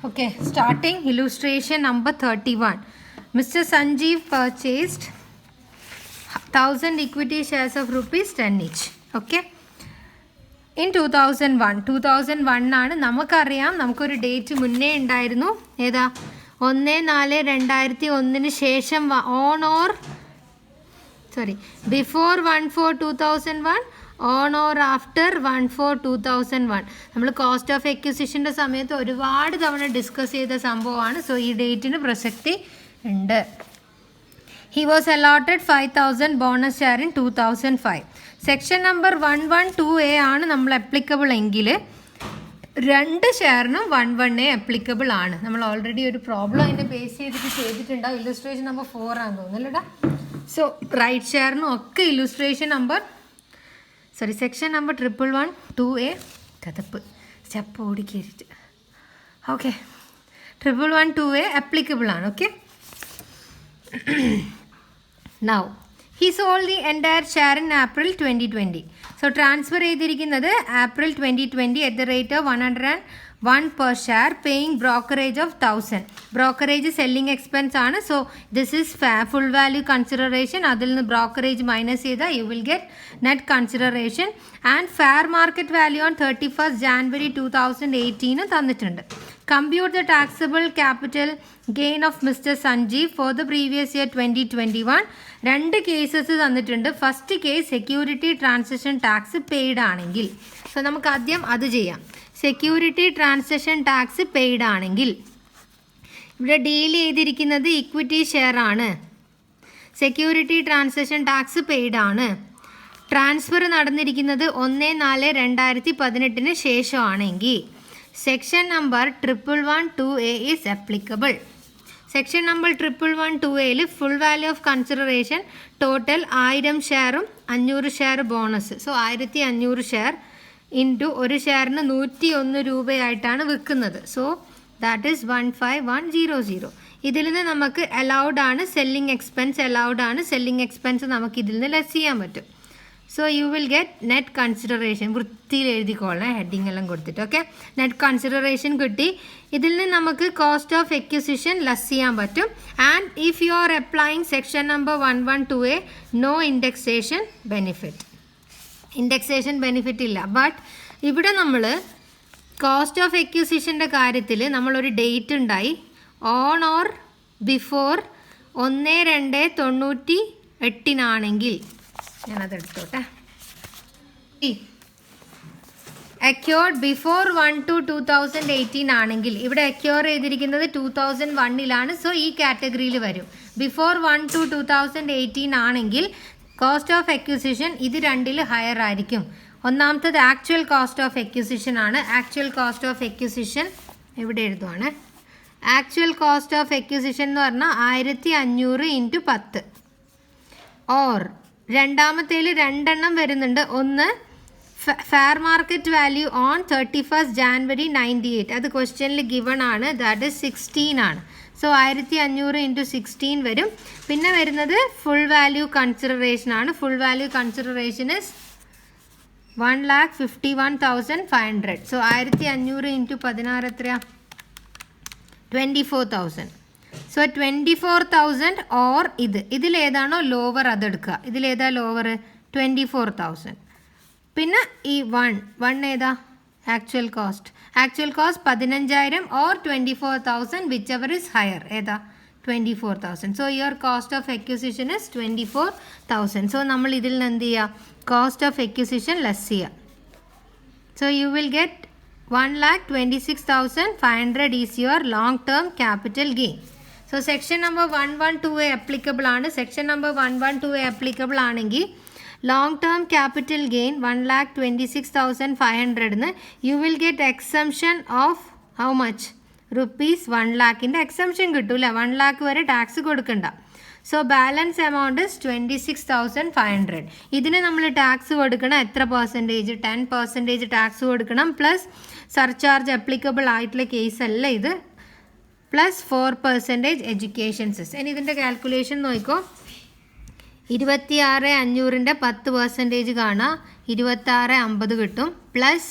Okay, starting illustration number 31. Mr. Sanjeev purchased 1000 equity shares of rupees 10 each. Okay. In 2001 ആണ് നമുക്കറിയാം, നമുക്കൊരു date മുന്നേ ഉണ്ടായിരുന്നു. ഏതാ? 1/4/2001 ശേഷം ബിഫോർ 1/4/2001 ഓൺ ഓർ ആഫ്റ്റർ 1/4/2001. നമ്മൾ കോസ്റ്റ് ഓഫ് എക്വിസിഷൻ്റെ സമയത്ത് ഒരുപാട് തവണ ഡിസ്കസ് ചെയ്ത സംഭവമാണ്. സോ ഈ ഡേറ്റിന് പ്രസക്തി ഉണ്ട്. He was allotted 5000 bonus share in 2005. Section number 112A ആണ് നമ്മൾ അപ്ലിക്കബിൾ എങ്കിൽ 2 ഷെയറിനും 1/1A അപ്ലിക്കബിൾ ആണ്. നമ്മൾ ഓൾറെഡി ഒരു പ്രോബ്ലം അതിൻ്റെ ബേസ് ചെയ്തിട്ട് ചെയ്തിട്ടുണ്ടാവും. ഇല്ലുസ്ട്രേഷൻ നമ്പർ 4 ആണെന്ന് തോന്നുന്നല്ലേടാ. സോ റൈറ്റ് ഷെയറിനും ഒക്കെ illustration number section number 112A കഥപ്പ് സ്റ്റെപ്പ് ഓടിക്കേറിയിട്ട് ഓക്കെ 112A അപ്ലിക്കബിൾ ആണ്. Okay, now he sold the entire share in April 2020. So transfer ചെയ്തിരിക്കുന്നത് April 2020 at the rate of 101 per share, paying brokerage of 1000. Brokerage selling expense ആണ്. So this is full value consideration. അതിൽ നിന്ന് brokerage minus ചെയ്താൽ you will get net consideration. And fair market value on 31st January 2018 തന്നിട്ടുണ്ട്. Compute the taxable capital gain of mister Sanjeev for the previous year 2021. 2 cases തന്നിട്ടുണ്ട്. First case security transaction tax paid ആണെങ്കിൽ, so നമുക്ക് ആദ്യം അത് ചെയ്യാം. Security transaction tax paid ആണെങ്കിൽ ഇവിടെ deal ചെയ്തിരിക്കുന്നത് ഇക്വിറ്റി ഷെയർ ആണ്. സെക്യൂരിറ്റി ട്രാൻസാക്ഷൻ ടാക്സ് പെയ്ഡ് ആണ്. ട്രാൻസ്ഫർ നടന്നിരിക്കുന്നത് 1/4/2018 ശേഷമാണെങ്കിൽ section number 112A is applicable. Section number 112Aയിൽ full value of consideration total 1000 ഷെയറും 500 share bonus. So 1500 share into ഒരു ഷെയറിന് 101 രൂപയായിട്ടാണ് വിൽക്കുന്നത്. So that is 15100. ഇതിൽ നിന്ന് നമുക്ക് അലൗഡ് ആണ് സെല്ലിംഗ് എക്സ്പെൻസ്, അലൗഡ് ആണ് സെല്ലിംഗ് എക്സ്പെൻസ് നമുക്ക് ഇതിൽ നിന്ന് ലെസ് ചെയ്യാൻ പറ്റും. So you will get net consideration. വൃത്തിയിൽ എഴുതിക്കോളാം, ഹെഡിങ് എല്ലാം കൊടുത്തിട്ട്. ഓക്കെ, നെറ്റ് കൺസിഡറേഷൻ കിട്ടി. ഇതിൽ നിന്ന് നമുക്ക് കോസ്റ്റ് ഓഫ് എക്വിസിഷൻ ലെസ് ചെയ്യാൻ പറ്റും. And if you are applying section number 112A, no indexation benefit. Indexation benefit ഇല്ല. ബട്ട് ഇവിടെ നമ്മൾ കോസ്റ്റ് ഓഫ് എക്വിസിഷൻ്റെ കാര്യത്തിൽ നമ്മളൊരു ഡേറ്റ് ഉണ്ടായി. ഓൺ ഓർ ബിഫോർ 1/2/98 ഞാനതെടുത്തോട്ടെ. അക്യൂർഡ് ബിഫോർ 1/2/2018 ആണെങ്കിൽ ഇവിടെ അക്യൂർ ചെയ്തിരിക്കുന്നത് 2001 സോ ഈ കാറ്റഗറിയിൽ വരും. ബിഫോർ 1/2/2018 ആണെങ്കിൽ കോസ്റ്റ് ഓഫ് എക്വിസിഷൻ ഇത് രണ്ടിൽ ഹയർ ആയിരിക്കും. ഒന്നാമത്തത് ആക്ച്വൽ കോസ്റ്റ് ഓഫ് എക്വിസിഷൻ ആണ്. ആക്ച്വൽ കോസ്റ്റ് ഓഫ് എക്വിസിഷൻ ഇവിടെ എഴുതുവാണ്. ആക്ച്വൽ കോസ്റ്റ് ഓഫ് എക്വിസിഷൻ എന്ന് പറഞ്ഞാൽ 1500 × 10. ഓർ രണ്ടാമത്തേൽ 2 എണ്ണം വരുന്നുണ്ട്. ഒന്ന് fair market value on 31st January 98. അത് ക്വസ്റ്റ്യനിൽ ഗിവൺ ആണ്. ദാറ്റ് ഇസ് 16 ആണ്. സോ 1500 × 16 വരും. പിന്നെ വരുന്നത് ഫുൾ വാല്യൂ കൺസിഡറേഷൻ ആണ്. Full value consideration is 1,51,500. So 1500 × 16 എത്രയാ? 24,000. സോ 24,000 ഓർ ഇതിലേതാണോ ലോവർ അതെടുക്കുക. ഇതിലേതാ ലോവർ? 24,000. പിന്നെ ഈ 1 ഏതാ? Actual cost. Actual cost 15,000 or 24,000 whichever is higher. ഏതാ? 24,000. So your cost of acquisition is 24,000. So നമ്മൾ ഇതിൽ നിന്ന് എന്ത് ചെയ്യുക? കോസ്റ്റ് ഓഫ് എക്വിസിഷൻ ലെസ് ചെയ്യുക. So you will get 1,26,500 is your long term capital gain. So section number 112A applicable ആണ്. Section number 112A applicable ആണെങ്കിൽ long term capital gain 1,26,500 you will get exemption of how much? rupees 1 lakhൻ്റെ exemption കിട്ടൂല. 1 lakh വരെ tax കൊടുക്കണ്ട. So balance amount is 26,500. ഇതിന് നമ്മൾ tax കൊടുക്കണം. എത്ര പെർസെൻറ്റേജ്? 10% ടാക്സ് കൊടുക്കണം. പ്ലസ് സർചാർജ് അപ്ലിക്കബിൾ ആയിട്ടുള്ള കേസ് അല്ല ഇത്. Plus 4% education cess. ഇനി ഇതിൻ്റെ കാൽക്കുലേഷൻ നോക്കിക്കോ. 26,500ൻ്റെ 10% കാണുക, 26,50 കിട്ടും. പ്ലസ്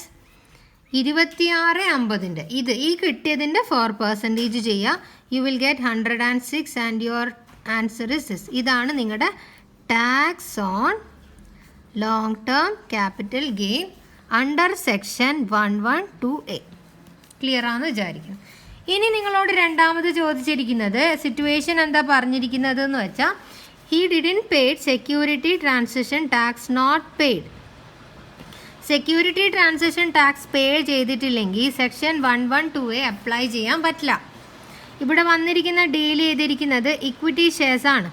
2650 ഇത് ഈ കിട്ടിയതിൻ്റെ 4% ചെയ്യുക. U will get 106 and your answer is this. ഇതാണ് നിങ്ങളുടെ tax on long term capital gain under section 112A. Clear ആണെന്ന് വിചാരിക്കുന്നു. ഇനി നിങ്ങളോട് രണ്ടാമത് ചോദിച്ചിരിക്കുന്നത് സിറ്റുവേഷൻ എന്താ പറഞ്ഞിരിക്കുന്നത് എന്ന് വെച്ചാൽ he didn't paid security transaction tax not paid. Security transaction tax pay ചെയ്തിട്ടില്ലെങ്കിൽ സെക്ഷൻ 112A അപ്ലൈ ചെയ്യാൻ പറ്റില്ല. ഇവിടെ വന്നിരിക്കുന്ന ഡീൽ ചെയ്തിരിക്കുന്നത് ഇക്വിറ്റി ഷെയർസ് ആണ്.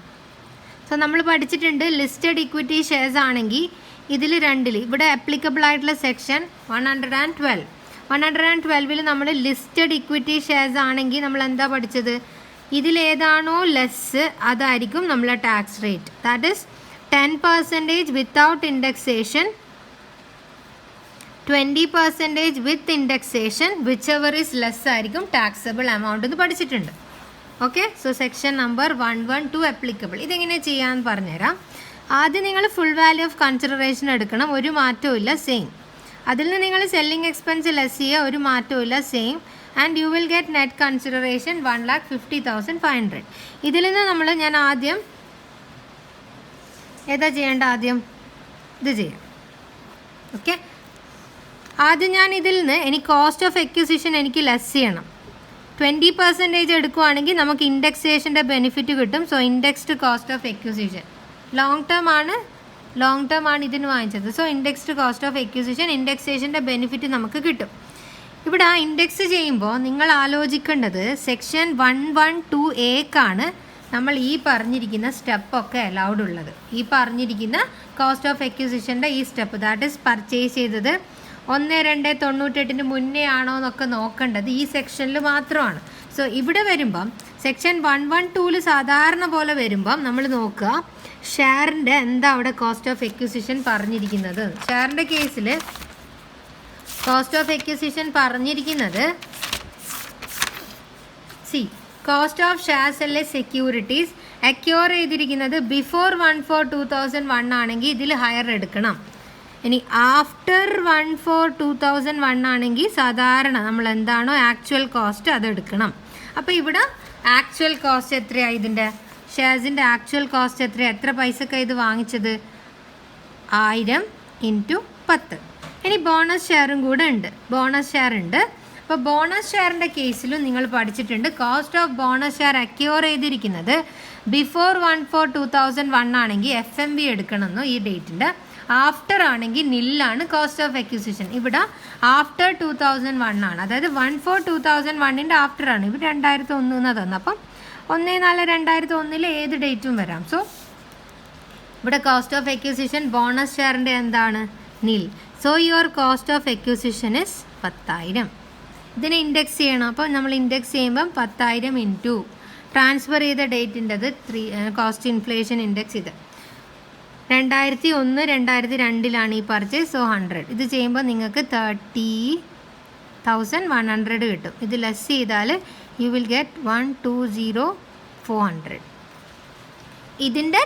സോ നമ്മൾ പഠിച്ചിട്ടുണ്ട് ലിസ്റ്റഡ് ഇക്വിറ്റി ഷെയർസ് ആണെങ്കിൽ ഇതിൽ രണ്ടിൽ ഇവിടെ അപ്ലിക്കബിൾ ആയിട്ടുള്ള സെക്ഷൻ 112 നമ്മൾ ലിസ്റ്റഡ് ഇക്വിറ്റി ഷെയർസ് ആണെങ്കിൽ നമ്മൾ എന്താ പഠിച്ചത്? ഇതിലേതാണോ ലെസ് അതായിരിക്കും നമ്മളെ tax rate. That is 10% without indexation, 20% with indexation, which ever is less ആയിരിക്കും ടാക്സബിൾ എമൗണ്ട് എന്ന് പഠിച്ചിട്ടുണ്ട്. Okay, so section number 112 applicable. ഇതെങ്ങനെ ചെയ്യാമെന്ന് പറഞ്ഞുതരാം. ആദ്യം നിങ്ങൾ ഫുൾ വാല്യൂ ഓഫ് കൺസിഡറേഷൻ എടുക്കണം, ഒരു മാറ്റവും ഇല്ല, സെയിം. അതിൽ നിന്ന് നിങ്ങൾ സെല്ലിംഗ് എക്സ്പെൻസ് ലെസ് ചെയ്യുക, ഒരു മാറ്റവും ഇല്ല, same. And you will get net consideration 1,50,500. ഇതിൽ നിന്ന് ഞാൻ ആദ്യം ഏതാ ചെയ്യേണ്ട? ആദ്യം ഇത് ചെയ്യാം. ഓക്കെ, ആദ്യം ഞാൻ ഇതിൽ നിന്ന് എനിക്ക് കോസ്റ്റ് ഓഫ് എക്വിസിഷൻ എനിക്ക് ലെസ് ചെയ്യണം. 20% എടുക്കുവാണെങ്കിൽ നമുക്ക് ഇൻഡെക്സേഷൻ്റെ ബെനിഫിറ്റ് കിട്ടും. So indexed cost of acquisition long term ആണ് ഇതിന് വാങ്ങിച്ചത്. So indexed cost of acquisition, ഇൻഡെക്സേഷൻ്റെ ബെനിഫിറ്റ് നമുക്ക് കിട്ടും. ഇവിടെ ആ ഇൻഡെക്സ് ചെയ്യുമ്പോൾ നിങ്ങൾ ആലോചിക്കേണ്ടത് സെക്ഷൻ 112Aക്കാണ് നമ്മൾ ഈ പറഞ്ഞിരിക്കുന്ന സ്റ്റെപ്പൊക്കെ അലൗഡ് ഉള്ളത്. ഈ പറഞ്ഞിരിക്കുന്ന കോസ്റ്റ് ഓഫ് എക്വിസിഷൻ്റെ ഈ സ്റ്റെപ്പ്, ദാറ്റ് ഈസ് പർച്ചേസ് ചെയ്തത് 1/2/98 മുന്നേ ആണോ എന്നൊക്കെ നോക്കേണ്ടത് ഈ സെക്ഷനിൽ മാത്രമാണ്. സോ ഇവിടെ വരുമ്പം സെക്ഷൻ 112 സാധാരണ പോലെ വരുമ്പം നമ്മൾ നോക്കുക ഷെയറിൻ്റെ എന്താ അവിടെ കോസ്റ്റ് ഓഫ് എക്വിസിഷൻ പറഞ്ഞിരിക്കുന്നത്. ഷെയറിൻ്റെ കേസിൽ കോസ്റ്റ് ഓഫ് എക്വിസിഷൻ പറഞ്ഞിരിക്കുന്നത് കോസ്റ്റ് ഓഫ് ഷെയർസ് അല്ലെ സെക്യൂരിറ്റീസ് അക്യൂർ ചെയ്തിരിക്കുന്നത് ബിഫോർ 1/4/2001 ആണെങ്കിൽ ഇതിൽ ഹയർ എടുക്കണം. ഇനി ആഫ്റ്റർ 1/4/2001 ആണെങ്കിൽ സാധാരണ നമ്മൾ എന്താണോ ആക്ച്വൽ കോസ്റ്റ് അത് എടുക്കണം. അപ്പോൾ ഇവിടെ ആക്ച്വൽ കോസ്റ്റ് എത്രയാണ്? ഇതിൻ്റെ ഷെയർസിൻ്റെ ആക്ച്വൽ കോസ്റ്റ് എത്രയാണ്? എത്ര പൈസക്കാണ് ഇത് വാങ്ങിച്ചത്? 1000 × 10. ഇനി ബോണസ് ഷെയറും കൂടെ ഉണ്ട്, ബോണസ് ഷെയർ ഉണ്ട്. അപ്പോൾ ബോണസ് ഷെയറിൻ്റെ കേസിലും നിങ്ങൾ പഠിച്ചിട്ടുണ്ട് cost of bonus share acquire ചെയ്തിരിക്കുന്നത് ബിഫോർ 1/4/2001 ആണെങ്കിൽ FMV എടുക്കണമെന്നോ ഈ ഡേറ്റിൻ്റെ. ആഫ്റ്റർ ആണെങ്കിൽ നില്ലാണ് കോസ്റ്റ് ഓഫ് എക്വിസിഷൻ. ഇവിടെ ആഫ്റ്റർ 2001 ആണ്, അതായത് 1/4/2001 ആഫ്റ്റർ ആണ്. ഇവിടെ 2001 എന്ന് തന്നു. അപ്പം 1/4/2001 ഏത് ഡേറ്റും വരാം. സോ ഇവിടെ കോസ്റ്റ് ഓഫ് എക്വിസിഷൻ ബോണസ് ഷെയറിൻ്റെ എന്താണ്? നിൽ. So your cost of acquisition is 10,000. ഇതിനെ ഇൻഡെക്സ് ചെയ്യണം. അപ്പോൾ നമ്മൾ ഇൻഡെക്സ് ചെയ്യുമ്പം 10,000 ഇൻറ്റു ട്രാൻസ്ഫർ ചെയ്ത ഡേറ്റിൻ്റെത് കോസ്റ്റ് ഇൻഫ്ലേഷൻ ഇൻഡെക്സ് ഇത് 2001 2002 ഈ പർച്ചേസ്. സോ 100 ഇത് ചെയ്യുമ്പോൾ നിങ്ങൾക്ക് 30,100 കിട്ടും. ഇത് ലെസ് ചെയ്താൽ യു വിൽ ഗെറ്റ് 120,400. ഇതിൻ്റെ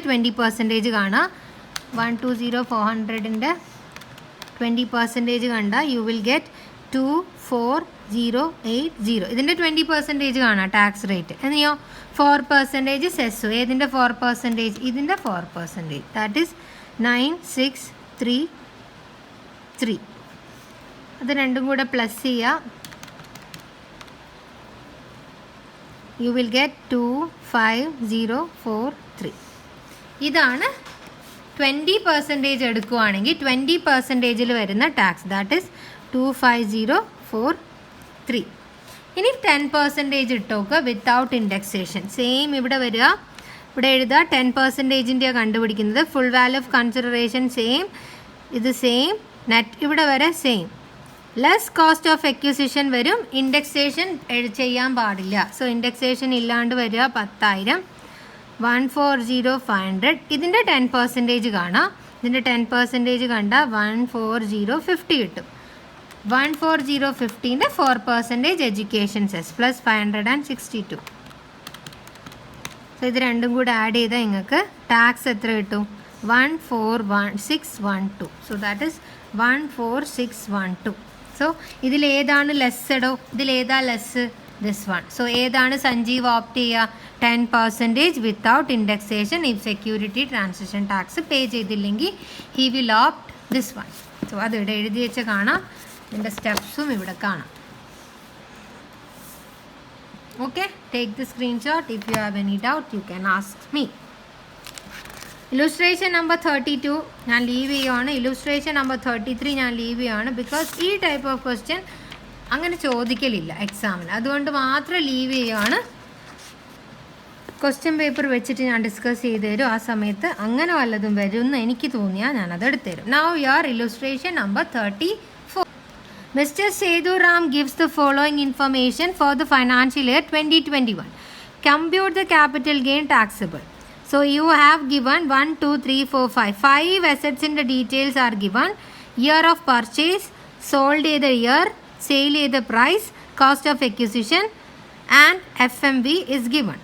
20% കാണാം. 120,400ൻ്റെ 20% കണ്ടാൽ യു വിൽ ഗെറ്റ് 24,080. ഇതിൻ്റെ 20% കാണാം ടാക്സ് റേറ്റ്. എന്നിയോ 4% സെസ്സു. ഏതിൻ്റെ 4%? ഇതിൻ്റെ 4%. That is 9633. അത് രണ്ടും കൂടെ പ്ലസ് ചെയ്യുക. U will get 25,043. ഇതാണ് 20% എടുക്കുകയാണെങ്കിൽ 20% വരുന്ന ടാക്സ്. That is 25,043. ഇനി 10% ഇട്ടോക്കുക വിത്തൗട്ട് ഇൻഡെക്സേഷൻ. സെയിം ഇവിടെ വരിക, ഇവിടെ എഴുതുക 10%ൻ്റെ കണ്ടുപിടിക്കുന്നത്. Full value of consideration same, ഇത് സെയിം, നെറ്റ് ഇവിടെ വരെ same. Less cost of acquisition വരും, ഇൻഡെക്സേഷൻ ചെയ്യാൻ പാടില്ല. സോ ഇൻഡെക്സേഷൻ ഇല്ലാണ്ട് വരിക 10,000. 140,500. ഇതിൻ്റെ 10% കാണാം. ഇതിൻ്റെ 10% കണ്ടാൽ 140,50 കിട്ടും. 140,50ൻ്റെ 4% എഡ്യൂക്കേഷൻ സെസ് പ്ലസ് 562. സോ ഇത് രണ്ടും കൂടെ ആഡ് ചെയ്താൽ നിങ്ങൾക്ക് ടാക്സ് എത്ര കിട്ടും? 14612. So that is 14612. So ഇതിലേതാണ് ലെസ്സഡോ? ഇതിലേതാ ലെസ്? This one. സോ ഏതാണ് സഞ്ജീവ് ഓപ്റ്റ് ചെയ്യുക? 10% without indexation if security transaction tax pay ചെയ്തില്ലെങ്കിൽ he will opt this one. So അത് ഇവിടെ എഴുതി വെച്ച് കാണാം. ഇതിൻ്റെ സ്റ്റെപ്സും ഇവിടെ കാണാം. Okay, take the screenshot. If you have any doubt you can ask me. Illustration number 32 ഞാൻ ലീവ് ചെയ്യുവാണ്. ഇല്ലുസ്ട്രേഷൻ നമ്പർ 33 ഞാൻ ലീവ് ചെയ്യുവാണ്. ബിക്കോസ് ഈ ടൈപ്പ് ഓഫ് ക്വസ്റ്റ്യൻ അങ്ങനെ ചോദിക്കലില്ല എക്സാമിന്, അതുകൊണ്ട് മാത്രം ലീവ് ചെയ്യുവാണ്. ക്വസ്റ്റ്യൻ പേപ്പർ വെച്ചിട്ട് ഞാൻ ഡിസ്കസ് ചെയ്ത് തരും. ആ സമയത്ത് അങ്ങനെ വല്ലതും വരുമെന്ന് എനിക്ക് തോന്നിയാൽ ഞാനത് എടുത്തുതരും. Now your illustration number 34. Mr. Sethu Ram gives the following information for the financial year 2021. Compute the capital gain taxable. So you have given 1, 2, 3, 4, 5. 5 assets in the details are given. Year of purchase, sold the year, sale the price, cost of acquisition and FMV is given.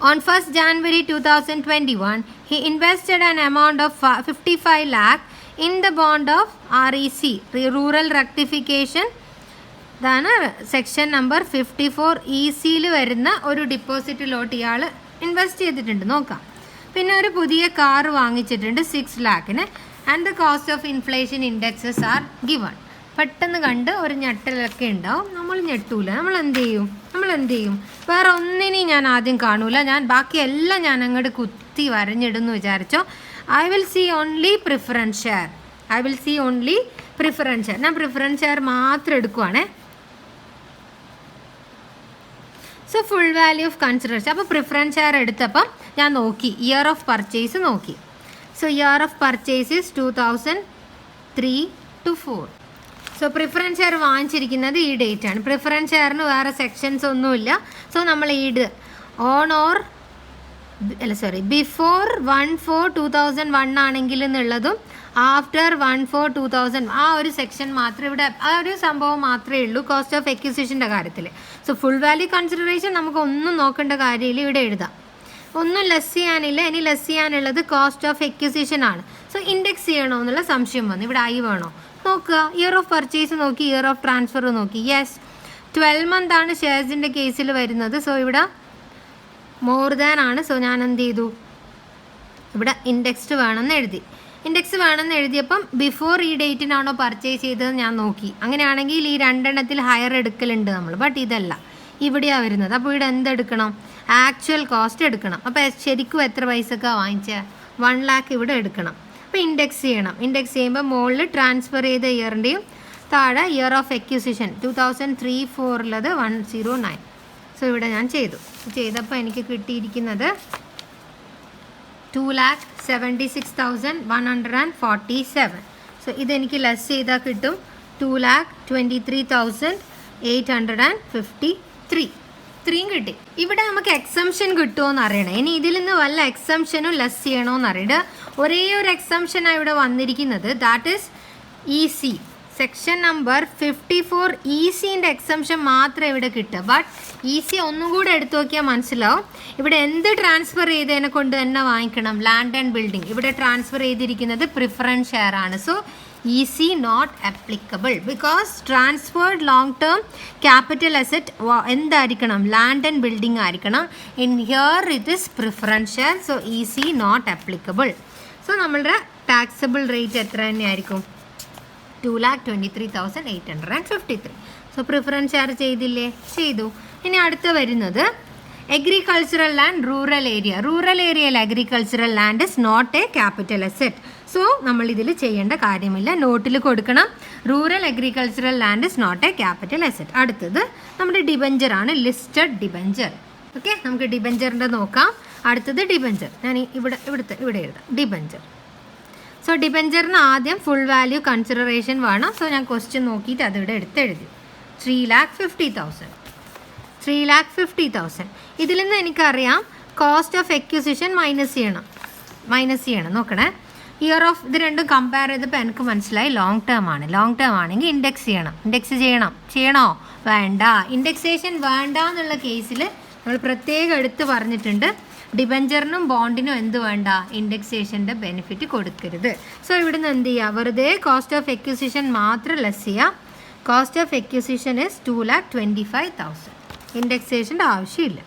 On 1st January 2021, he invested an amount of 55 lakh in the bond of REC, Rural Rectification. ഇതാണ് section number 54 ECയിൽ വരുന്ന ഒരു ഡിപ്പോസിറ്റിലോട്ട് ഇയാൾ invest ചെയ്തിട്ടുണ്ട്. നോക്കാം. പിന്നെ ഒരു പുതിയ car വാങ്ങിച്ചിട്ടുണ്ട് 6 lakhന്. And the cost of inflation indexes are given. പെട്ടെന്ന് കണ്ട് ഒരു ഞെട്ടലൊക്കെ ഉണ്ടാവും. നമ്മൾ ഞെട്ടൂല. നമ്മൾ എന്ത് ചെയ്യും? വേറെ ഒന്നിനെയും ഞാൻ ആദ്യം കാണൂല. ഞാൻ ബാക്കിയെല്ലാം ഞാൻ അങ്ങോട്ട് കുത്തി വരഞ്ഞിടുന്നു വിചാരിച്ചോ. I will see only preference share. ഞാൻ പ്രിഫറൻസ് ഷെയർ മാത്രം എടുക്കുവാണേ. So full value of consideration. അപ്പോൾ പ്രിഫറൻസ് ഷെയർ എടുത്തപ്പം ഞാൻ നോക്കി, ഇയർ ഓഫ് പർച്ചേസ് നോക്കി. So year of purchase is 2003 to 4. So preference share വാങ്ങിച്ചിരിക്കുന്നത് ഈ ഡേറ്റ് ആണ്. പ്രിഫറൻസ് ഷെയറിന് വേറെ സെക്ഷൻസ് ഒന്നുമില്ല. സോ നമ്മൾ ഓൺ ഓർ ബിഫോർ 1/4/2001 ആണെങ്കിൽ എന്നുള്ളതും ആഫ്റ്റർ 1/4/2000 ആ ഒരു സെക്ഷൻ മാത്രമേ ഇവിടെ, ആ ഒരു സംഭവം മാത്രമേ ഉള്ളൂ കോസ്റ്റ് ഓഫ് എക്വിസിഷൻ്റെ കാര്യത്തിൽ. സോ ഫുൾ വാല്യൂ കൺസിഡറേഷൻ നമുക്ക് ഒന്നും നോക്കേണ്ട കാര്യമില്ല, ഇവിടെ എഴുതാം. ഒന്നും ലെസ് ചെയ്യാനില്ല. ഇനി ലെസ് ചെയ്യാനുള്ളത് കോസ്റ്റ് ഓഫ് എക്വിസിഷൻ ആണ്. സോ ഇൻഡെക്സ് ചെയ്യണോ എന്നുള്ള സംശയം വന്നു. ഇവിടെ ഐ വേണോ നോക്കുക. ഇയർ ഓഫ് പർച്ചേസ് നോക്കി, ഇയർ ഓഫ് ട്രാൻസ്ഫർ നോക്കി. യെസ്, 12 month ആണ് ഷെയർസിൻ്റെ കേസിൽ വരുന്നത്. സോ ഇവിടെ മോർ ദാൻ ആണ്. സോ ഞാൻ എന്ത് ചെയ്തു, ഇവിടെ ഇൻഡെക്സ്ഡ് വേണമെന്ന് എഴുതിയപ്പം ബിഫോർ ഈ ഡേറ്റിനാണോ പർച്ചേസ് ചെയ്തതെന്ന് ഞാൻ നോക്കി. അങ്ങനെയാണെങ്കിൽ ഈ രണ്ടെണ്ണത്തിൽ ഹയർ എടുക്കലുണ്ട് നമ്മൾ. ബട്ട് ഇതല്ല, ഇവിടെയാണ് വരുന്നത്. അപ്പോൾ ഇവിടെ എന്തെടുക്കണം? ആക്ച്വൽ കോസ്റ്റ് എടുക്കണം. അപ്പോൾ ശരിക്കും എത്ര പൈസക്കാണ് വാങ്ങിച്ചത്? 1 lakh ഇവിടെ എടുക്കണം. അപ്പോൾ ഇൻഡെക്സ് ചെയ്യണം. ഇൻഡെക്സ് ചെയ്യുമ്പോൾ മുകളിൽ ട്രാൻസ്ഫർ ചെയ്ത ഇയറിൻ്റെയും താഴെ ഇയർ ഓഫ് എക്വിസിഷൻ 2003-4 109. സോ ഇവിടെ ഞാൻ ചെയ്തപ്പോൾ എനിക്ക് കിട്ടിയിരിക്കുന്നത് 2,76,147. സോ ഇതെനിക്ക് ലെസ് ചെയ്താൽ കിട്ടും 2,23,853. ഇത്രയും കിട്ടി. ഇവിടെ നമുക്ക് എക്സംഷൻ കിട്ടുമോയെന്ന് അറിയണം. ഇനി ഇതിൽ നിന്ന് വല്ല എക്സംഷനും ലെസ് ചെയ്യണമെന്ന് അറിയണം. ഒരേ ഒരു എക്സംഷനാണ് ഇവിടെ വന്നിരിക്കുന്നത്. That is EC. Section number 54 ECൻ്റെ എക്സംഷൻ മാത്രമേ ഇവിടെ കിട്ടുക. ബട്ട് EC ഒന്നും കൂടെ എടുത്തു നോക്കിയാൽ മനസ്സിലാവും. ഇവിടെ എന്ത് ട്രാൻസ്ഫർ ചെയ്തതിനെ കൊണ്ട് തന്നെ വാങ്ങിക്കണം? Land and building. ഇവിടെ ട്രാൻസ്ഫർ ചെയ്തിരിക്കുന്നത് പ്രിഫറൻസ് ഷെയർ ആണ്. So EC not applicable because transferred long term capital asset എന്തായിരിക്കണം? ലാൻഡ് ആൻഡ് ബിൽഡിംഗ് ആയിരിക്കണം. In here it is preference share. So EC not applicable. So നമ്മളുടെ ടാക്സബിൾ റേറ്റ് എത്ര തന്നെയായിരിക്കും? 2,23,853. So preference share ചെയ്തില്ലേ? ചെയ്തു. ഇനി അടുത്ത വരുന്നത് agricultural land rural area. Rural ഏരിയയിൽ agricultural land is not a capital asset. So നമ്മൾ ഇതിൽ ചെയ്യേണ്ട കാര്യമില്ല, നോട്ടിൽ കൊടുക്കണം. Rural agricultural land is not a capital asset. അടുത്തത് നമ്മുടെ ഡിബഞ്ചർ ആണ്, ലിസ്റ്റഡ് ഡിബഞ്ചർ. ഓക്കെ, നമുക്ക് ഡിബഞ്ചറിൻ്റെ നോക്കാം. അടുത്തത് ഡിബഞ്ചർ. ഞാൻ ഇവിടെ എഴുതാം ഡിബഞ്ചർ. സോ ഡിബഞ്ചറിന് ആദ്യം ഫുൾ വാല്യൂ കൺസിഡറേഷൻ വേണം. സോ ഞാൻ ക്വസ്റ്റ്യൻ നോക്കിയിട്ട് അതിവിടെ എഴുതി 3,50,000. ഇതിൽ നിന്ന് എനിക്കറിയാം കോസ്റ്റ് ഓഫ് എക്വിസിഷൻ മൈനസ് ചെയ്യണം. നോക്കണേ, ഇയർ ഓഫ് ഇത് രണ്ടും കമ്പയർ ചെയ്തപ്പോൾ എനിക്ക് മനസ്സിലായി ലോങ് ടേം ആണെങ്കിൽ ഇൻഡെക്സ് ചെയ്യണോ? വേണ്ട. ഇൻഡെക്സേഷൻ വേണ്ട എന്നുള്ള കേസിൽ നമ്മൾ പ്രത്യേകം എടുത്ത് പറഞ്ഞിട്ടുണ്ട്. ഡിബഞ്ചറിനും ബോണ്ടിനും എന്ത് വേണ്ട, ഇൻഡെക്സേഷൻ്റെ ബെനിഫിറ്റ് കൊടുക്കരുത്. സോ ഇവിടുന്ന് എന്ത് ചെയ്യുക, വെറുതെ കോസ്റ്റ് ഓഫ് എക്വിസിഷൻ മാത്രം ലെസ് ചെയ്യുക. Cost of acquisition is 2,25,000. ഇൻഡെക്സേഷൻ്റെ ആവശ്യമില്ല.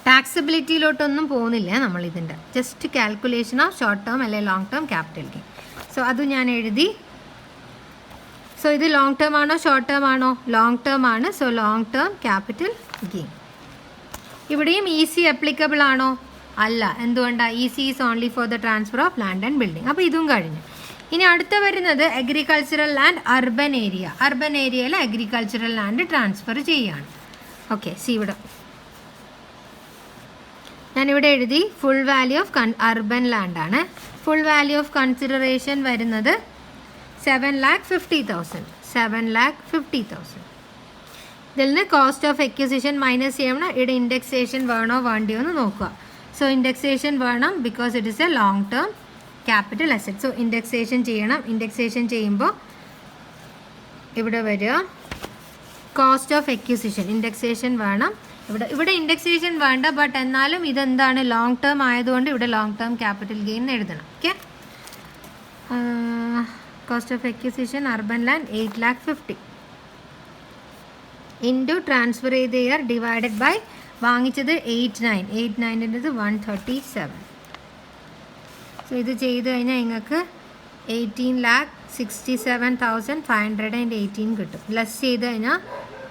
ടാക്സബിലിറ്റിയിലോട്ടൊന്നും പോകുന്നില്ല നമ്മൾ ഇതിൻ്റെ, just calculation of short term അല്ലെങ്കിൽ long term capital gain. So അത് ഞാൻ എഴുതി. സോ ഇത് ലോങ് ടേം ആണോ ഷോർട്ട് ടേം ആണോ? ലോങ് ടേം ആണ്. So long term capital gain. ഇവിടെയും ഈസി അപ്ലിക്കബിൾ ആണോ? അല്ല. എന്തുകൊണ്ടാണ്? EC is only for the transfer of land and building. അപ്പോൾ ഇതും കഴിഞ്ഞു. ഇനി അടുത്ത വരുന്നത് agricultural land urban area. Urban ഏരിയയിൽ അഗ്രികൾച്ചറൽ ലാൻഡ് ട്രാൻസ്ഫർ ചെയ്യുകയാണ്. ഓക്കെ, സി ഇവിടെ ഞാനിവിടെ എഴുതി ഫുൾ വാല്യൂ ഓഫ് അർബൻ ലാൻഡാണ്. ഫുൾ വാല്യൂ ഓഫ് കൺസിഡറേഷൻ വരുന്നത് 7,50,000. 7,50,000. ഇതിൽ നിന്ന് കോസ്റ്റ് ഓഫ് എക്വിസിഷൻ മൈനസ് ചെയ്യണം. ഇവിടെ ഇൻഡെക്സേഷൻ വേണോ വേണ്ടിയോ എന്ന് നോക്കുക. സോ ഇൻഡെക്സേഷൻ വേണം, because it is A long term capital asset. So indexation ചെയ്യണം. ഇൻഡെക്സേഷൻ ചെയ്യുമ്പോൾ ഇവിടെ വരിക കോസ്റ്റ് ഓഫ് എക്വിസിഷൻ. ഇൻഡെക്സേഷൻ വേണം. ഇവിടെ ഇൻഡെക്സേഷൻ വേണ്ട, ബട്ട് എന്നാലും ഇതെന്താണ്, ലോങ് ടേം ആയതുകൊണ്ട് ഇവിടെ ലോങ് ടേം ക്യാപിറ്റൽ ഗെയിൻ എഴുതണം. Okay, cost of acquisition urban land 8,50,000 into transfer ചെയ്ത ഇയർ ഡിവൈഡഡ് ബൈ വാങ്ങിച്ചത് 89. 89 137. സോ ഇത് ചെയ്ത് കഴിഞ്ഞാൽ നിങ്ങൾക്ക് 18,67,518 കിട്ടും. ലെസ് ചെയ്ത് കഴിഞ്ഞാൽ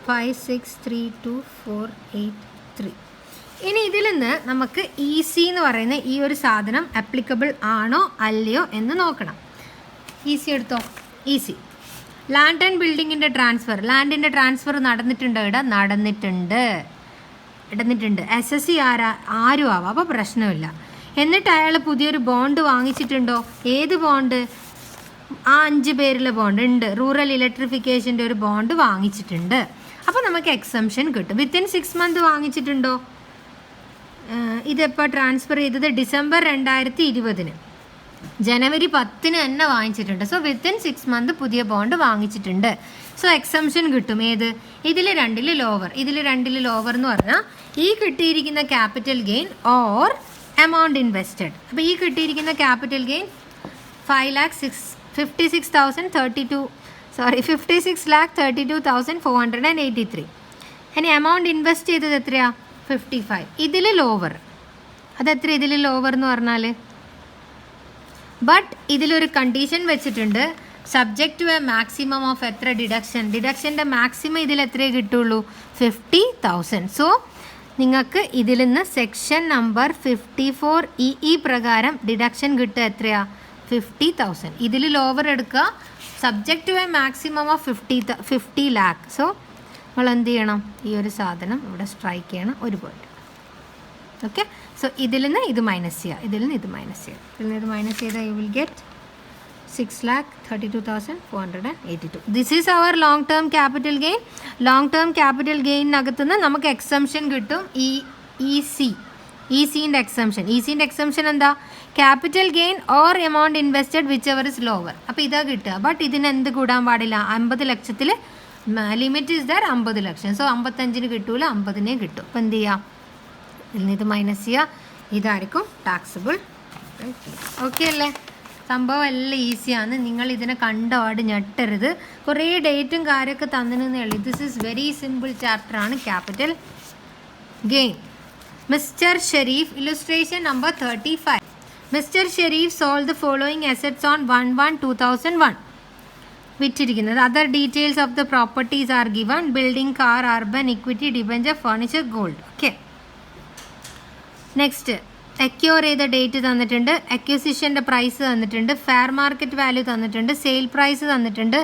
5,632,483. ഇനി ഇതിൽ നിന്ന് നമുക്ക് ഈസി എന്ന് പറയുന്ന ഈ ഒരു സാധനം അപ്ലിക്കബിൾ ആണോ അല്ലയോ എന്ന് നോക്കണം. ഈസി എടുത്തോ. ഈസി ലാൻഡ് ആൻഡ് ബിൽഡിങ്ങിൻ്റെ ട്രാൻസ്ഫർ. ലാൻഡിൻ്റെ ട്രാൻസ്ഫർ നടന്നിട്ടുണ്ടോ? ഇവിടെ നടന്നിട്ടുണ്ട്. SSC ആരും ആവാം, അപ്പോൾ പ്രശ്നമില്ല. എന്നിട്ട് അയാൾ പുതിയൊരു ബോണ്ട് വാങ്ങിച്ചിട്ടുണ്ടോ? ഏത് ബോണ്ട്? ആ 5 പേരിലെ ബോണ്ട് ഉണ്ട്. റൂറൽ ഇലക്ട്രിഫിക്കേഷൻ്റെ ഒരു ബോണ്ട് വാങ്ങിച്ചിട്ടുണ്ട്. അപ്പോൾ നമുക്ക് എക്സംഷൻ കിട്ടും. വിത്തിൻ 6 മന്ത് വാങ്ങിച്ചിട്ടുണ്ടോ? ഇതെപ്പോൾ ട്രാൻസ്ഫർ ചെയ്തത്? ഡിസംബർ 2020. ജനുവരി 10 തന്നെ വാങ്ങിച്ചിട്ടുണ്ട്. സോ വിത്തിൻ 6 മന്ത് പുതിയ ബോണ്ട് വാങ്ങിച്ചിട്ടുണ്ട്. സോ എക്സംഷൻ കിട്ടും. ഏത്? ഇതിൽ 2 ലോവർ. ഇതിൽ 2 ലോവർ എന്ന് പറഞ്ഞാൽ ഈ കിട്ടിയിരിക്കുന്ന capital gain or amount invested. അപ്പോൾ ഈ കിട്ടിയിരിക്കുന്ന ക്യാപിറ്റൽ ഗെയിൻ 56,32,483. ഇനി എമൗണ്ട് ഇൻവെസ്റ്റ് ചെയ്തത് എത്രയാ? 55. ഇതിൽ ലോവർ. അതെത്ര? ഇതിൽ ലോവർ എന്ന് പറഞ്ഞാൽ, ബട്ട് ഇതിലൊരു കണ്ടീഷൻ വെച്ചിട്ടുണ്ട്. Subject to a maximum of എത്ര ഡിഡക്ഷൻ? ഡിഡക്ഷൻ്റെ മാക്സിമം ഇതിൽ എത്രയേ കിട്ടുള്ളൂ? 50,000. സോ നിങ്ങൾക്ക് ഇതിൽ നിന്ന് സെക്ഷൻ നമ്പർ 54EE പ്രകാരം ഡിഡക്ഷൻ കിട്ടുക എത്രയാ? 50,000. ഇതിൽ ലോവർ എടുക്കുക. Subject to a maximum of 50 lakh. So നമ്മൾ എന്ത് ചെയ്യണം? ഈ ഒരു സാധനം ഇവിടെ സ്ട്രൈക്ക് ചെയ്യണം, ഒരു പോയിന്റ്. ഓക്കെ, സോ ഇതിൽ നിന്ന് ഇത് മൈനസ് ചെയ്യുക. ഇതിൽ നിന്ന് ഇത് മൈനസ് ചെയ്താൽ you will get 6,32,482. This is our long term capital gain. Long term capital ഗെയിനകത്തുനിന്ന് നമുക്ക് എക്സംഷൻ കിട്ടും. ഈസിൻ്റെ എക്സംഷൻ എന്താ? Capital gain or amount invested whichever is lower. അപ്പോൾ ഇതാ കിട്ടുക. ബട്ട് ഇതിന് എന്ത് കൂടാൻ പാടില്ല? 50 ലക്ഷത്തിൽ limit is there 50 lakh. So 55 കിട്ടൂല, 50 കിട്ടും. അപ്പോൾ എന്ത് ചെയ്യുക? ഇതിൽ നിന്ന് ഇത് മൈനസ് ചെയ്യുക. ഇതായിരിക്കും ടാക്സബിൾ. ഓക്കെ അല്ലേ? സംഭവം എല്ലാം ഈസിയാണ്. നിങ്ങൾ ഇതിനെ കണ്ടപാട് ഞെട്ടരുത്. കുറേ ഡേറ്റും കാര്യമൊക്കെ തന്നിരുന്നേ ഉള്ളൂ. This is very simple chapter ആണ് capital gain. Mister Sharif, illustration number 35. Mister Sharif sold the following assets on 1/1/2001. വിറ്റിരിക്കുന്നത്. Other details of the properties are given. Building, car, urban equity, debenture, furniture, gold. Okay, next acquire ചെയ്ത date തന്നിട്ടുണ്ട്. അക്യൂസിഷൻ്റെ price തന്നിട്ടുണ്ട്. Fair market value തന്നിട്ടുണ്ട്. Sale price തന്നിട്ടുണ്ട്.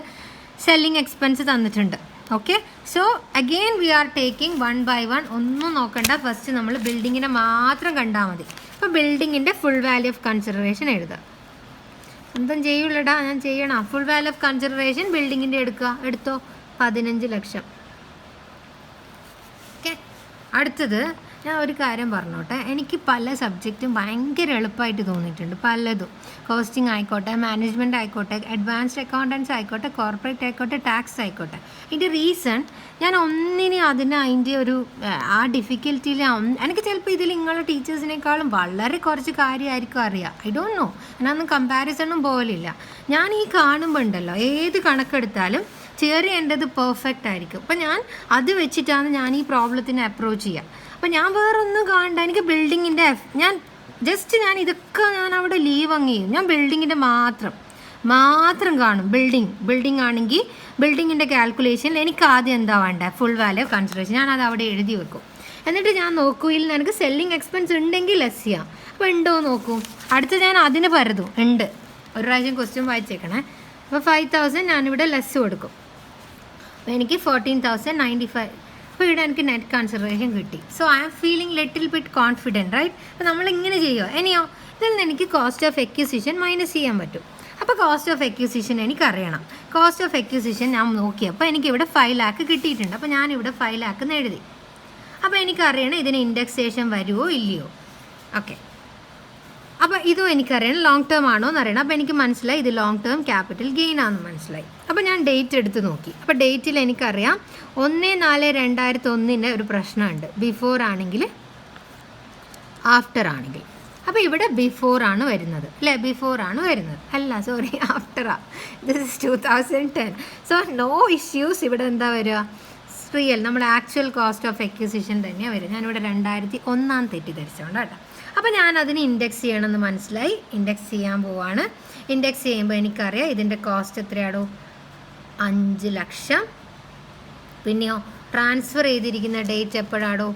Selling expense തന്നിട്ടുണ്ട്. Okay, so again we are taking 1 by 1. ഒന്നും നോക്കണ്ട. First നമ്മൾ ബിൽഡിങ്ങിനെ മാത്രം കണ്ടാൽ മതി. അപ്പോൾ ബിൽഡിങ്ങിൻ്റെ ഫുൾ വാല്യൂ ഓഫ് കൺസിഡറേഷൻ എഴുതുക. എന്തും ചെയ്യുള്ളടാ, ഞാൻ ചെയ്യണം. ഫുൾ വാല്യൂ ഓഫ് കൺസിഡറേഷൻ ബിൽഡിങ്ങിൻ്റെ എടുത്തോ 15 ലക്ഷം. ഓക്കെ, അടുത്തത് ഞാൻ ഒരു കാര്യം പറഞ്ഞോട്ടെ, എനിക്ക് പല സബ്ജക്റ്റും ഭയങ്കര എളുപ്പമായിട്ട് തോന്നിയിട്ടുണ്ട്. പലതും കോസ്റ്റിംഗ് ആയിക്കോട്ടെ, മാനേജ്മെൻറ്റ് ആയിക്കോട്ടെ, അഡ്വാൻസ്ഡ് അക്കൗണ്ടൻസ് ആയിക്കോട്ടെ, കോർപ്പറേറ്റ് ആയിക്കോട്ടെ, ടാക്സ് ആയിക്കോട്ടെ. ഇതിൻ്റെ റീസൺ ഞാൻ ഒന്നിനും അതിൻ്റെ ഒരു ആ ഡിഫിക്കൽറ്റിയിൽ എനിക്ക് ചിലപ്പോൾ ഇതിൽ നിങ്ങളുടെ ടീച്ചേഴ്സിനേക്കാളും വളരെ കുറച്ച് കാര്യമായിരിക്കും അറിയാം. I don't know. ഞാനൊന്നും കമ്പാരിസണും പോലില്ല. ഞാൻ ഈ കാണുമ്പോൾ ഉണ്ടല്ലോ, ഏത് കണക്കെടുത്താലും തിയറി എൻ്റെത് പെർഫെക്റ്റ് ആയിരിക്കും. അപ്പം ഞാൻ അത് വെച്ചിട്ടാണ് ഞാൻ ഈ പ്രോബ്ലത്തിനെ അപ്രോച്ച് ചെയ്യുക. അപ്പം ഞാൻ വേറൊന്നും കാണണ്ട. എനിക്ക് ബിൽഡിങ്ങിൻ്റെ ഞാൻ ഇതൊക്കെ ഞാൻ അവിടെ ലീവ് അങ്ങ് ചെയ്യും. ഞാൻ ബിൽഡിങ്ങിൻ്റെ മാത്രം കാണും. ബിൽഡിംഗ് ആണെങ്കിൽ ബിൽഡിങ്ങിൻ്റെ കാൽക്കുലേഷൻ എനിക്ക് ആദ്യം എന്താ വേണ്ട, ഫുൾ വാല്യൂ ഓഫ് കൺസിഡറേഷൻ, ഞാൻ അത് അവിടെ എഴുതി വെക്കും. എന്നിട്ട് ഞാൻ നോക്കുകയിൽ എനിക്ക് സെല്ലിംഗ് എക്സ്പെൻസ് ഉണ്ടെങ്കിൽ ലെസ് ചെയ്യാം. അപ്പോൾ ഉണ്ടോ നോക്കും. അടുത്ത് ഞാൻ അതിന് പരതും. ഉണ്ട്. ഒരു പ്രാവശ്യം ക്വസ്റ്റ്യൻ വായിച്ചേക്കണേ. അപ്പോൾ 5,000 ഞാനിവിടെ ലെസ് കൊടുക്കും. അപ്പോൾ എനിക്ക് 14,095. അപ്പോൾ ഇവിടെ എനിക്ക് നെറ്റ് കൺസിഡറേഷൻ കിട്ടി. So I am feeling little bit confident, right? അപ്പോൾ നമ്മളിങ്ങനെ ചെയ്യുമോ? ഇനിയോ ഇതിൽ നിന്ന് എനിക്ക് കോസ്റ്റ് ഓഫ് എക്വിസിഷൻ മൈനസ് ചെയ്യാൻ പറ്റും. അപ്പോൾ കോസ്റ്റ് ഓഫ് എക്വിസിഷൻ എനിക്കറിയണം. കോസ്റ്റ് ഓഫ് എക്വിസിഷൻ ഞാൻ നോക്കിയപ്പോൾ എനിക്കിവിടെ 5 lakh കിട്ടിയിട്ടുണ്ട്. അപ്പോൾ ഞാനിവിടെ 5 lakh എന്ന് എഴുതി. അപ്പോൾ എനിക്കറിയണം ഇതിന് ഇൻഡെക്സേഷൻ വരുമോ ഇല്ലയോ. ഓക്കെ, അപ്പോൾ ഇതും എനിക്കറിയണം ലോങ് ടേം ആണോ എന്ന് അറിയണം. അപ്പോൾ എനിക്ക് മനസ്സിലായി ഇത് ലോങ് ടേം ക്യാപിറ്റൽ ഗെയിൻ ആണെന്ന് മനസ്സിലായി. അപ്പോൾ ഞാൻ ഡേറ്റ് എടുത്ത് നോക്കി. അപ്പോൾ ഡേറ്റിൽ എനിക്കറിയാം 1/4/2001 ഒരു പ്രശ്നമുണ്ട്. ബിഫോർ ആണെങ്കിൽ ആഫ്റ്റർ ആണെങ്കിൽ. അപ്പോൾ ഇവിടെ ബിഫോർ ആണ് വരുന്നത്, അല്ലേ? ബിഫോർ ആണ് വരുന്നത്, അല്ല സോറി, ആഫ്റ്ററാണ്. This is 2010. So no issues. ഇവിടെ എന്താ വരിക? റിയൽ നമ്മുടെ ആക്ച്വൽ കോസ്റ്റ് ഓഫ് എക്വിസിഷൻ തന്നെയാണ് വരിക. ഞാനിവിടെ 2001 തെറ്റിദ്ധരിച്ചോണ്ട് കേട്ടോ. അപ്പോൾ ഞാൻ അതിന് ഇൻഡെക്സ് ചെയ്യണമെന്ന് മനസ്സിലായി. ഇൻഡെക്സ് ചെയ്യാൻ പോവാണ്. ഇൻഡെക്സ് ചെയ്യുമ്പോൾ എനിക്കറിയാം ഇതിൻ്റെ കോസ്റ്റ് എത്രയാണോ? 5 ലക്ഷം. പിന്നെയോ ട്രാൻസ്ഫർ ചെയ്തിരിക്കുന്ന ഡേറ്റ് എപ്പോഴാണോ?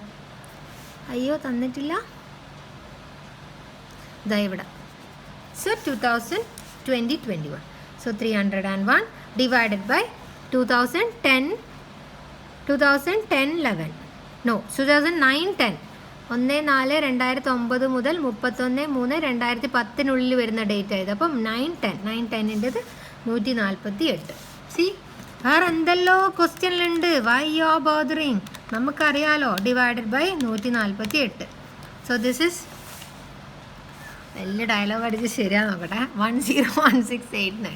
അയ്യോ തന്നിട്ടില്ല, ഇതാ ഇവിടെ. So 2020-21. So 301 divided by 2010-11. No, 2009-10. 1/4/2009 മുതൽ 31/3/2010 വരുന്ന ഡേറ്റ് ആയത്. അപ്പം 9/10-ൻ്റെത് 148. സി വേറെ എന്തെല്ലോ ക്വസ്റ്റ്യനിലുണ്ട്. Why you are bothering? നമുക്കറിയാലോ. Divided by 148. So this is വലിയ ഡയലോഗ് അടിച്ച് ശരിയാ നോക്കട്ടെ. 101689.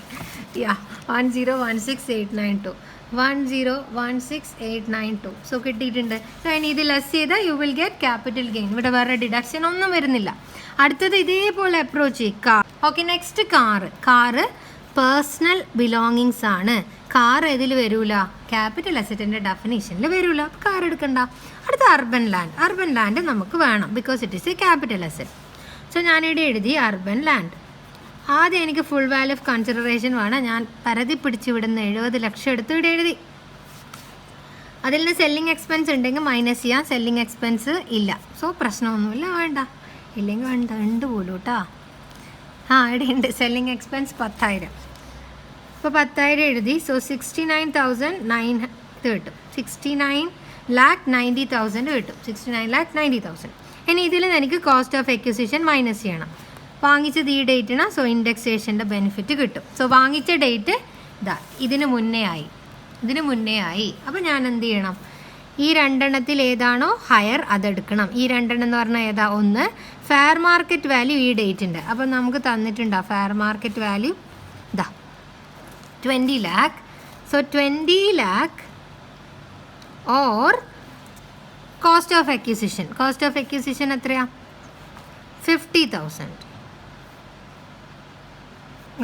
യാ 101689 101689. സോ കിട്ടിയിട്ടുണ്ട്. സോ ഇനി ഇത് ലെസ് ചെയ്താൽ you will get capital gain. ഇവിടെ വേറെ ഡിഡക്ഷൻ ഒന്നും വരുന്നില്ല. അടുത്തത് ഇതേപോലെ അപ്രോച്ച് ചെയ്യും. Car. Okay, next car personal belongings ആണ്. കാർ ഏതിൽ വരൂല? ക്യാപിറ്റൽ അസറ്റിൻ്റെ ഡെഫിനേഷനിൽ വരൂല. കാർ എടുക്കണ്ട. അടുത്ത അർബൻ ലാൻഡ് നമുക്ക് വേണം, because it is A capital asset. So ഞാനിവിടെ എഴുതി അർബൻ ലാൻഡ്. ആദ്യം എനിക്ക് ഫുൾ വാല്യൂ ഓഫ് കൺസിഡറേഷൻ വേണം. ഞാൻ പരതി പിടിച്ച് ഇവിടുന്ന് 70 ലക്ഷം എടുത്ത് ഇവിടെ എഴുതി. അതിൽ നിന്ന് സെല്ലിംഗ് എക്സ്പെൻസ് ഉണ്ടെങ്കിൽ മൈനസ് ചെയ്യാം. സെല്ലിംഗ് എക്സ്പെൻസ് ഇല്ല. സോ പ്രശ്നമൊന്നുമില്ല, വേണ്ട. ഇല്ലെങ്കിൽ വേണ്ട, ഉണ്ട് പോലും കേട്ടോ. ഇവിടെ ഉണ്ട് സെല്ലിംഗ് എക്സ്പെൻസ് 10,000. അപ്പോൾ 10,000 എഴുതി. സോ 69,900 കിട്ടും. 69,90,000 കിട്ടും. 69,90,000. ഇനി ഇതിൽ നിന്ന് എനിക്ക് കോസ്റ്റ് ഓഫ് എക്വിസിഷൻ മൈനസ് ചെയ്യണം. വാങ്ങിച്ചത് ഈ ഡേറ്റിനാ. സോ ഇൻഡെക്സേഷൻ്റെ ബെനിഫിറ്റ് കിട്ടും. സോ വാങ്ങിച്ച ഡേറ്റ് ഇതാ ഇതിന് മുന്നേ ആയി. അപ്പോൾ ഞാൻ എന്ത് ചെയ്യണം? ഈ രണ്ടെണ്ണത്തിൽ ഏതാണോ ഹയർ അതെടുക്കണം. ഈ രണ്ടെണ്ണം എന്ന് പറഞ്ഞാൽ ഏതാ? ഒന്ന് ഫെയർ മാർക്കറ്റ് വാല്യൂ ഈ ഡേറ്റിൻ്റെ. അപ്പം നമുക്ക് തന്നിട്ടുണ്ടോ ഫെയർ മാർക്കറ്റ് വാല്യൂ? ഇതാ 20 lakh. So 20 lakh or cost of acquisition എത്രയാ? 50,000.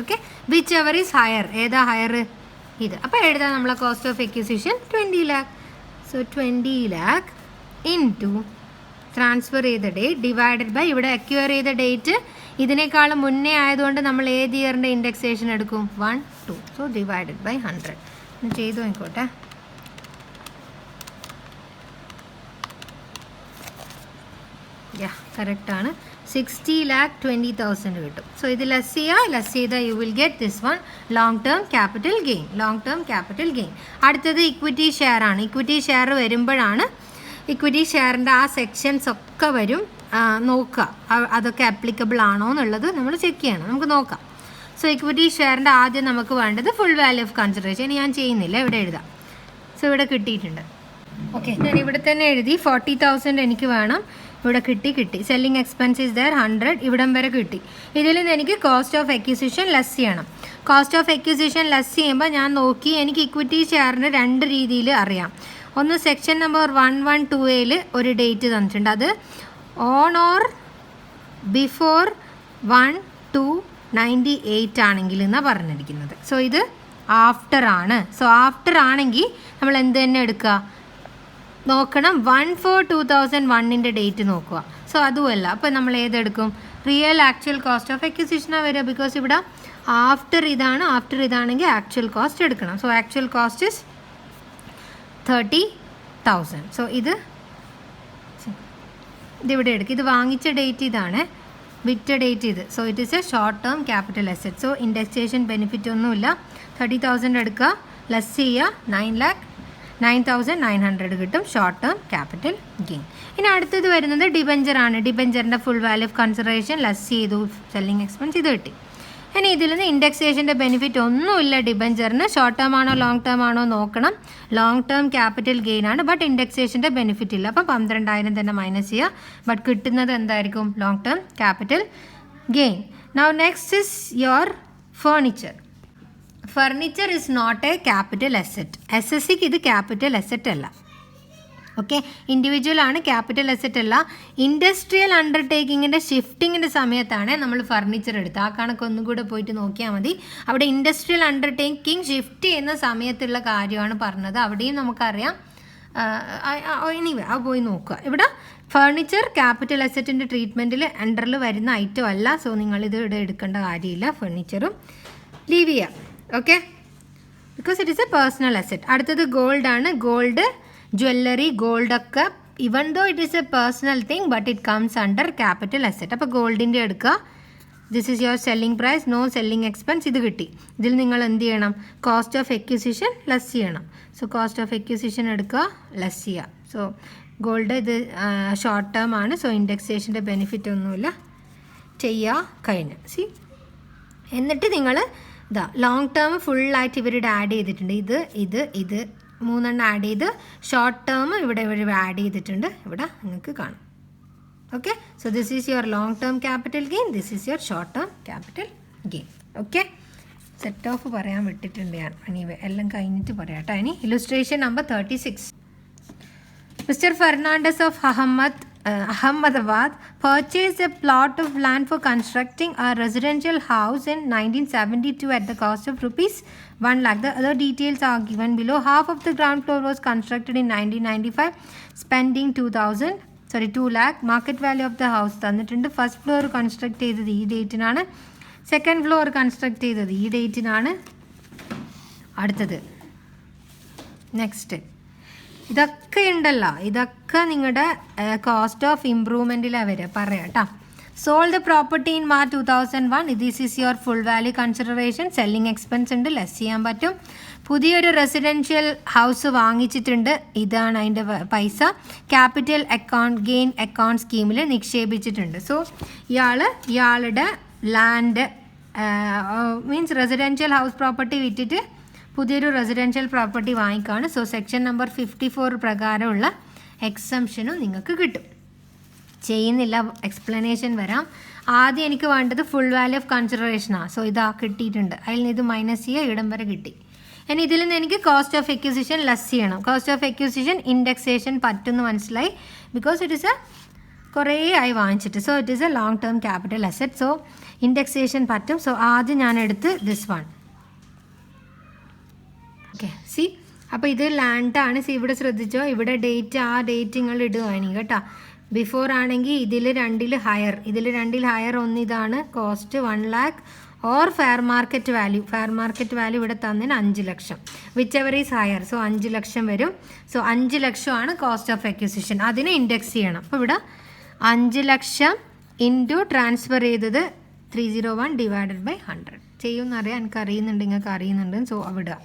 Okay, which ever is higher. ഏതാ ഹയർ? ഇത്. അപ്പോൾ എഴുതാം നമ്മളെ cost of acquisition 20 lakh. So 20 lakh into transfer ചെയ്ത ഡേറ്റ് ഡിവൈഡഡ് ബൈ ഇവിടെ അക്വയർ ചെയ്ത ഡേറ്റ് ഇതിനേക്കാളും മുന്നേ ആയതുകൊണ്ട് നമ്മൾ ഏത് ഇയറിൻ്റെ ഇൻഡെക്സേഷൻ എടുക്കും? 1, 2. So divided by 100. ചെയ്തു നോക്കോട്ടെ. കറക്റ്റാണ്. 60,20,000 കിട്ടും. സോ ഇത് ലെസ് ചെയ്താൽ you will get this one, long term capital gain. അടുത്തത് ഇക്വിറ്റി ഷെയർ ആണ്. ഇക്വിറ്റി ഷെയർ വരുമ്പോഴാണ് ഇക്വിറ്റി ഷെയറിൻ്റെ ആ സെക്ഷൻസ് ഒക്കെ വരും. നോക്കുക അതൊക്കെ ആപ്ലിക്കബിൾ ആണോ എന്നുള്ളത് നമ്മൾ ചെക്ക് ചെയ്യണം. നമുക്ക് നോക്കാം. സോ ഇക്വിറ്റി ഷെയറിൻ്റെ ആദ്യം നമുക്ക് വേണ്ടത് ഫുൾ വാല്യൂ ഓഫ് കൺസിഡറേഷൻ. ഞാൻ ചെയ്യുന്നില്ല, ഇവിടെ എഴുതാം. സോ ഇവിടെ കിട്ടിയിട്ടുണ്ട്. ഓക്കെ, ഞാൻ ഇവിടെ തന്നെ എഴുതി 40,000 എനിക്ക് വേണം, ഇവിടെ കിട്ടി. സെല്ലിംഗ് എക്സ്പെൻസ് ഇസ് ദർ 100, ഇവിടം വരെ കിട്ടി. ഇതിൽ നിന്ന് എനിക്ക് കോസ്റ്റ് ഓഫ് അക്വിസിഷൻ ലെസ് ചെയ്യണം. കോസ്റ്റ് ഓഫ് അക്വിസിഷൻ ലെസ് ചെയ്യുമ്പോൾ ഞാൻ നോക്കി, എനിക്ക് ഇക്വിറ്റി ഷെയറിന് 2 രീതിയിൽ അറിയാം. ഒന്ന് സെക്ഷൻ നമ്പർ 112A ഒരു ഡേറ്റ് തന്നിട്ടുണ്ട്, അത് ഓൺ ഓർ ബിഫോർ 1/2/98 ആണെങ്കിൽ എന്നാണ് പറഞ്ഞിരിക്കുന്നത്. സോ ഇത് ആഫ്റ്റർ ആണ്. സോ ആഫ്റ്റർ ആണെങ്കിൽ നമ്മൾ എന്ത് തന്നെ എടുക്കുക നോക്കണം, 1/4/2001 ഡേറ്റ് നോക്കുക. സോ അതുമല്ല, അപ്പോൾ നമ്മൾ ഏതെടുക്കും? റിയൽ ആക്ച്വൽ കോസ്റ്റ് ഓഫ് അക്വിസിഷനാണ് വരിക. ബിക്കോസ് ഇവിടെ ആഫ്റ്റർ ഇതാണെങ്കിൽ ആക്ച്വൽ കോസ്റ്റ് എടുക്കണം. So actual cost is 30,000. So ഇതിവിടെ എടുക്കുക. ഇത് വാങ്ങിച്ച ഡേറ്റ് ഇതാണ്, വിറ്റ ഡേറ്റ് ഇത്. So it is A short term capital asset. So indexation benefit ഒന്നുമില്ല. 30,000 എടുക്കുക, ലെസ് ചെയ്യുക, 9,900 കിട്ടും ഷോർട്ട് ടേം ക്യാപിറ്റൽ ഗെയിൻ. ഇനി അടുത്തത് വരുന്നത് ഡിബഞ്ചറാണ്. ഡിബഞ്ചറിൻ്റെ full value of consideration less ചെയ്തു, സെല്ലിംഗ് എക്സ്പെൻസ് ഇത് കിട്ടി. ഇനി ഇതിൽ നിന്ന് ഇൻഡെക്സേഷൻ്റെ ബെനിഫിറ്റ് ഒന്നുമില്ല ഡിബഞ്ചറിന്. ഷോർട്ട് ടേം ആണോ ലോങ് ടേം ആണോ നോക്കണം. ലോങ് ടേം ക്യാപിറ്റൽ ഗെയിൻ ആണ്, ബട്ട് ഇൻഡെക്സേഷൻ്റെ ബെനിഫിറ്റ് ഇല്ല. അപ്പം 12,000 തന്നെ മൈനസ് ചെയ്യുക, ബട്ട് കിട്ടുന്നത് എന്തായിരിക്കും? Long term capital gain. Now next is your furniture. Furniture is not a capital asset. SSCക്ക് ഇത് ക്യാപിറ്റൽ അസറ്റ് അല്ല. ഓക്കെ, ഇൻഡിവിജ്വൽ ആണ്, ക്യാപിറ്റൽ അസറ്റ് അല്ല. ഇൻഡസ്ട്രിയൽ അണ്ടർടേക്കിങ്ങിൻ്റെ ഷിഫ്റ്റിങ്ങിൻ്റെ സമയത്താണ് നമ്മൾ ഫർണിച്ചർ എടുത്തത്. ആ കണക്കൊന്നും കൂടെ പോയിട്ട് നോക്കിയാൽ മതി. അവിടെ ഇൻഡസ്ട്രിയൽ അണ്ടർടേക്കിംഗ് ഷിഫ്റ്റ് ചെയ്യുന്ന സമയത്തുള്ള കാര്യമാണ് പറഞ്ഞത്. അവിടെയും നമുക്കറിയാം. എനിവേ അത് പോയി നോക്കുക. ഇവിടെ ഫർണിച്ചർ ക്യാപിറ്റൽ അസറ്റിൻ്റെ ട്രീറ്റ്മെൻറ്റിൽ അണ്ടറിൽ വരുന്ന ഐറ്റം അല്ല. സോ നിങ്ങളിത് ഇവിടെ എടുക്കേണ്ട കാര്യമില്ല. ഫർണിച്ചറും ലീവ് ചെയ്യാം. Okay, because it is a personal asset. അടുത്തത് ഗോൾഡ് ആണ്. ഗോൾഡ്, ജ്വല്ലറി, ഗോൾഡൊക്കെ even though it is a personal thing but it comes under capital asset. അപ്പോൾ ഗോൾഡിൻ്റെ എടുക്കുക. This is your selling price, no selling expense. ഇത് കിട്ടി. ഇതിൽ നിങ്ങൾ എന്ത് ചെയ്യണം? കോസ്റ്റ് ഓഫ് അക്വിസിഷൻ ലെസ് ചെയ്യണം. സോ കോസ്റ്റ് ഓഫ് അക്വിസിഷൻ എടുക്കുക, ലെസ് ചെയ്യുക. സോ ഗോൾഡ് ഇത് ഷോർട്ട് ടേം ആണ്. സോ ഇൻഡെക്സേഷൻ്റെ ബെനിഫിറ്റ് ഒന്നുമില്ല, ചെയ്യുക, കഴിഞ്ഞു. എന്നിട്ട് നിങ്ങൾ ഇതാ ലോങ് ടേം ഫുള്ളായിട്ട് ഇവരുടെ ആഡ് ചെയ്തിട്ടുണ്ട്. ഇത് 3 ആഡ് ചെയ്ത് ഷോർട്ട് ടേം ഇവിടെ ആഡ് ചെയ്തിട്ടുണ്ട്. ഇവിടെ നിങ്ങൾക്ക് കാണാം. Okay, so this is your long term capital gain, this is your short term capital gain. Okay, set of പറയാൻ വിട്ടിട്ടുണ്ട് ഞാൻ. എനിവേ എല്ലാം കഴിഞ്ഞിട്ട് പറയാം കേട്ടോ. ഇനി illustration number 36. Mr. Fernandez of Ahmedabad purchased a plot of land for constructing a residential house in 1972 at the cost of rupees 1 lakh. The other details are given below. Half of the ground floor was constructed in 1995, spending 2 lakh. Market value of the house തന്നിട്ടുണ്ട്. First floor construct ചെയ്തത് ഈ ഡേറ്റിനാണ്, second floor construct ചെയ്തത് ഈ ഡേറ്റിനാണ്. അടുത്തത് next ഇതൊക്കെ ഉണ്ടല്ലോ, ഇതൊക്കെ നിങ്ങളുടെ കോസ്റ്റ് ഓഫ് ഇംപ്രൂവ്മെൻറ്റിലാണ് വരിക. പറയാം കേട്ടോ. Sold the property in March 2001. This is your full value consideration. Selling expense ഉണ്ട്, ലെസ് ചെയ്യാൻ പറ്റും. പുതിയൊരു റെസിഡൻഷ്യൽ ഹൗസ് വാങ്ങിച്ചിട്ടുണ്ട്, ഇതാണ് അതിൻ്റെ പൈസ. ക്യാപിറ്റൽ ഗെയിൻ അക്കൗണ്ട് സ്കീമിൽ നിക്ഷേപിച്ചിട്ടുണ്ട്. സോ ഇയാളുടെ land means residential house property വിറ്റിട്ട് പുതിയൊരു റെസിഡൻഷ്യൽ പ്രോപ്പർട്ടി വാങ്ങിക്കുകയാണ്. സോ സെക്ഷൻ നമ്പർ 54 പ്രകാരമുള്ള എക്സംഷനും നിങ്ങൾക്ക് കിട്ടും. ചെയ്യുന്നില്ല, എക്സ്പ്ലനേഷൻ വരാം. ആദ്യം എനിക്ക് വേണ്ടത് ഫുൾ വാല്യൂ ഓഫ് കൺസിഡറേഷനാണ്. സോ ഇതാ കിട്ടിയിട്ടുണ്ട്. അതിൽ നിന്ന് ഇത് മൈനസ് ചെയ്യുക, ഇടം വരെ കിട്ടി. ഇനി ഇതിൽ നിന്ന് എനിക്ക് കോസ്റ്റ് ഓഫ് അക്വിസിഷൻ ലെസ് ചെയ്യണം. കോസ്റ്റ് ഓഫ് അക്വിസിഷൻ ഇൻഡെക്സേഷൻ പറ്റുമെന്ന് മനസ്സിലായി, ബിക്കോസ് ഇറ്റ് ഇസ് എ കുറേ ആയി വാങ്ങിച്ചിട്ട്. So it is A long term capital asset. So indexation പറ്റും. സോ ആദ്യം ഞാൻ എടുത്ത് ദിസ് വൺ. ഓക്കെ, അപ്പോൾ ഇത് ലാൻഡാണ്. ഇവിടെ ശ്രദ്ധിച്ചോ, ഇവിടെ ഡേറ്റ് ആ ഡേറ്റ് നിങ്ങൾ ഇടുകയാണ് കേട്ടോ. ബിഫോർ ആണെങ്കിൽ ഇതിൽ രണ്ടിൽ ഹയർ ഒന്ന് ഇതാണ് cost 1 lakh or fair market value. Fair market value ഇവിടെ തന്നതിന് 5 ലക്ഷം. Whichever is higher. So 5 ലക്ഷം വരും. സോ 5 ലക്ഷമാണ് കോസ്റ്റ് ഓഫ് അക്വിസിഷൻ. അതിനെ ഇൻഡെക്സ് ചെയ്യണം. അപ്പോൾ ഇവിടെ 5 ലക്ഷം ഇൻറ്റു ട്രാൻസ്ഫർ ചെയ്തത് 301 ഡിവൈഡഡ് ബൈ 100 ചെയ്യുമെന്നറിയാം. എനിക്ക് അറിയുന്നുണ്ട്, നിങ്ങൾക്ക് അറിയുന്നുണ്ട്. സോ അവിടെ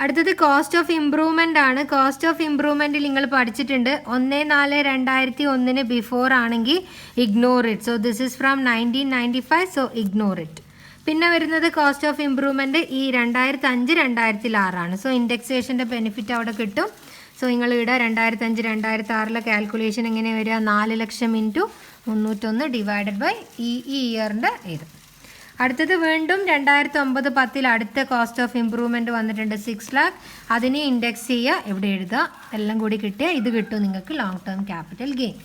അടുത്തത് കോസ്റ്റ് ഓഫ് ഇംപ്രൂവ്മെൻ്റ് ആണ്. കോസ്റ്റ് ഓഫ് ഇംപ്രൂവ്മെൻറ്റിൽ നിങ്ങൾ പഠിച്ചിട്ടുണ്ട് 1/4/2001 ബിഫോർ ആണെങ്കിൽ ignore it. So this is from 1995. So ignore it. പിന്നെ വരുന്നത് കോസ്റ്റ് ഓഫ് ഇംപ്രൂവ്മെൻറ്റ് ഈ 2005 2006 സോ ഇൻഡെക്സേഷൻ്റെ ബെനിഫിറ്റ് അവിടെ കിട്ടും. സോ നിങ്ങൾ ഇവിടെ 2005 2006 കാൽക്കുലേഷൻ എങ്ങനെ വരിക? 4 ലക്ഷം ഇൻറ്റു 301 ഡിവൈഡഡ് ബൈ ഈ ഇയറിൻ്റെ ഇത്. അടുത്തത് വീണ്ടും 2009 10 അടുത്ത കോസ്റ്റ് ഓഫ് ഇംപ്രൂവ്മെൻറ്റ് വന്നിട്ടുണ്ട് 6 lakh. അതിനെ ഇൻഡെക്സ് ചെയ്യുക, ഇവിടെ എഴുതുക, എല്ലാം കൂടി കിട്ടിയാൽ ഇത് കിട്ടും നിങ്ങൾക്ക് ലോങ് ടേം ക്യാപിറ്റൽ ഗെയിൻ.